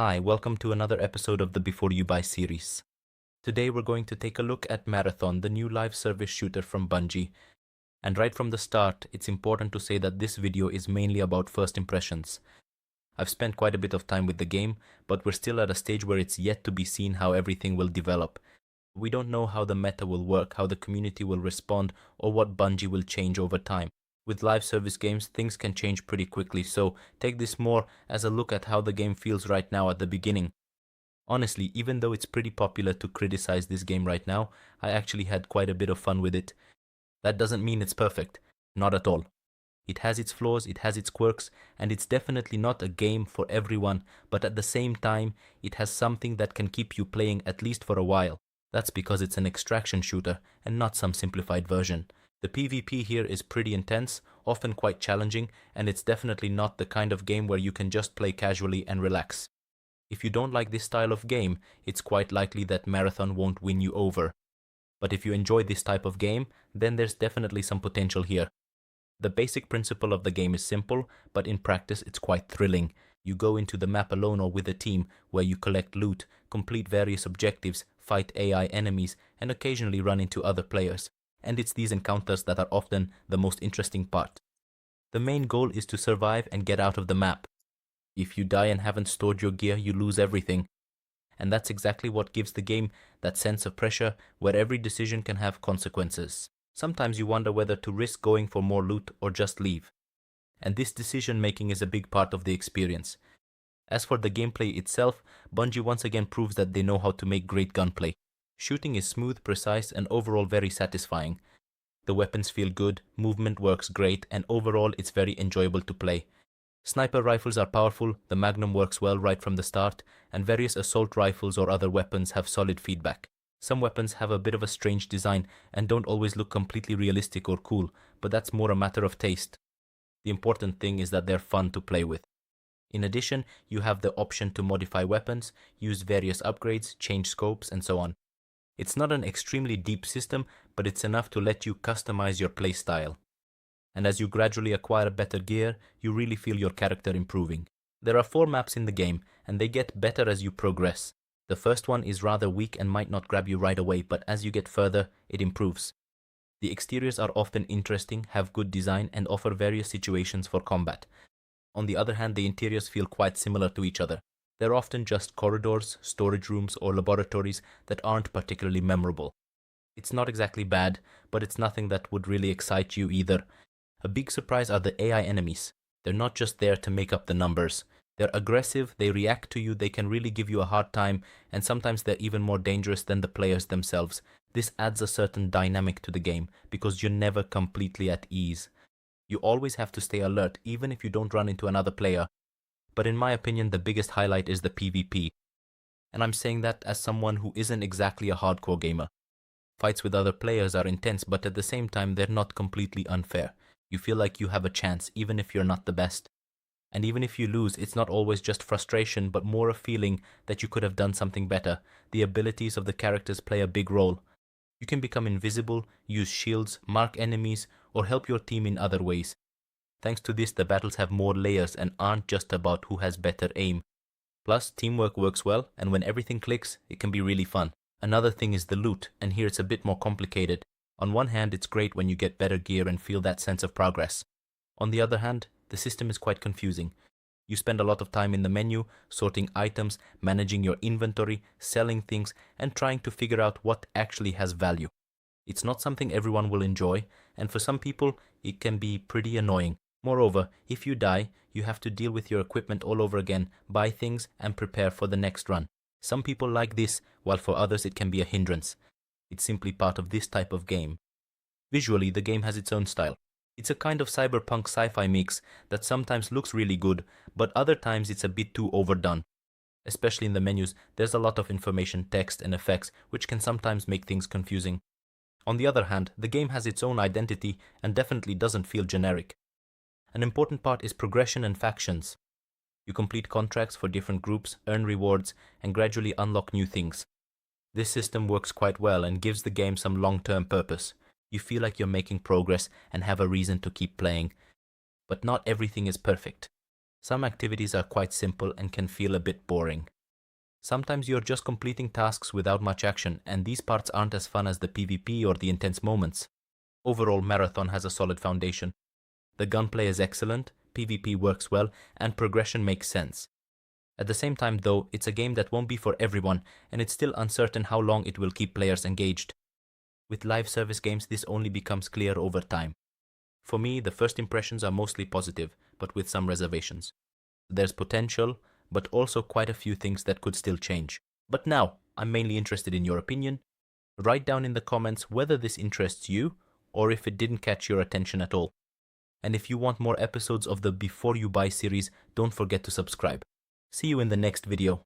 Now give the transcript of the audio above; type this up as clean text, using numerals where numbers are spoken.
Hi, welcome to another episode of the Before You Buy series. Today we're going to take a look at Marathon, the new live service shooter from Bungie. And right from the start, it's important to say that this video is mainly about first impressions. I've spent quite a bit of time with the game, but we're still at a stage where it's yet to be seen how everything will develop. We don't know how the meta will work, how the community will respond, or what Bungie will change over time. With live service games, things can change pretty quickly, so take this more as a look at how the game feels right now at the beginning. Honestly, even though it's pretty popular to criticize this game right now, I actually had quite a bit of fun with it. That doesn't mean it's perfect. Not at all. It has its flaws, it has its quirks, and it's definitely not a game for everyone, but at the same time, it has something that can keep you playing at least for a while. That's because it's an extraction shooter and not some simplified version. The PvP here is pretty intense, often quite challenging, and it's definitely not the kind of game where you can just play casually and relax. If you don't like this style of game, it's quite likely that Marathon won't win you over. But if you enjoy this type of game, then there's definitely some potential here. The basic principle of the game is simple, but in practice it's quite thrilling. You go into the map alone or with a team, where you collect loot, complete various objectives, fight AI enemies, and occasionally run into other players. And it's these encounters that are often the most interesting part. The main goal is to survive and get out of the map. If you die and haven't stored your gear, you lose everything. And that's exactly what gives the game that sense of pressure where every decision can have consequences. Sometimes you wonder whether to risk going for more loot or just leave. And this decision making is a big part of the experience. As for the gameplay itself, Bungie once again proves that they know how to make great gunplay. Shooting is smooth, precise, and overall very satisfying. The weapons feel good, movement works great, and overall it's very enjoyable to play. Sniper rifles are powerful, the Magnum works well right from the start, and various assault rifles or other weapons have solid feedback. Some weapons have a bit of a strange design and don't always look completely realistic or cool, but that's more a matter of taste. The important thing is that they're fun to play with. In addition, you have the option to modify weapons, use various upgrades, change scopes, and so on. It's not an extremely deep system, but it's enough to let you customize your playstyle. And as you gradually acquire better gear, you really feel your character improving. There are 4 maps in the game, and they get better as you progress. The first one is rather weak and might not grab you right away, but as you get further, it improves. The exteriors are often interesting, have good design, and offer various situations for combat. On the other hand, the interiors feel quite similar to each other. They're often just corridors, storage rooms, or laboratories that aren't particularly memorable. It's not exactly bad, but it's nothing that would really excite you either. A big surprise are the AI enemies. They're not just there to make up the numbers. They're aggressive, they react to you, they can really give you a hard time, and sometimes they're even more dangerous than the players themselves. This adds a certain dynamic to the game, because you're never completely at ease. You always have to stay alert, even if you don't run into another player. But in my opinion, the biggest highlight is the PvP. And I'm saying that as someone who isn't exactly a hardcore gamer. Fights with other players are intense, but at the same time, they're not completely unfair. You feel like you have a chance, even if you're not the best. And even if you lose, it's not always just frustration, but more a feeling that you could have done something better. The abilities of the characters play a big role. You can become invisible, use shields, mark enemies, or help your team in other ways. Thanks to this, the battles have more layers and aren't just about who has better aim. Plus, teamwork works well, and when everything clicks, it can be really fun. Another thing is the loot, and here it's a bit more complicated. On one hand, it's great when you get better gear and feel that sense of progress. On the other hand, the system is quite confusing. You spend a lot of time in the menu, sorting items, managing your inventory, selling things, and trying to figure out what actually has value. It's not something everyone will enjoy, and for some people, it can be pretty annoying. Moreover, if you die, you have to deal with your equipment all over again, buy things, and prepare for the next run. Some people like this, while for others it can be a hindrance. It's simply part of this type of game. Visually, the game has its own style. It's a kind of cyberpunk sci-fi mix that sometimes looks really good, but other times it's a bit too overdone. Especially in the menus, there's a lot of information, text, and effects, which can sometimes make things confusing. On the other hand, the game has its own identity and definitely doesn't feel generic. An important part is progression and factions. You complete contracts for different groups, earn rewards, and gradually unlock new things. This system works quite well and gives the game some long-term purpose. You feel like you're making progress and have a reason to keep playing. But not everything is perfect. Some activities are quite simple and can feel a bit boring. Sometimes you're just completing tasks without much action, and these parts aren't as fun as the PvP or the intense moments. Overall, Marathon has a solid foundation. The gunplay is excellent, PvP works well, and progression makes sense. At the same time though, it's a game that won't be for everyone, and it's still uncertain how long it will keep players engaged. With live service games, this only becomes clear over time. For me, the first impressions are mostly positive, but with some reservations. There's potential, but also quite a few things that could still change. But now, I'm mainly interested in your opinion. Write down in the comments whether this interests you, or if it didn't catch your attention at all. And if you want more episodes of the Before You Buy series, don't forget to subscribe. See you in the next video.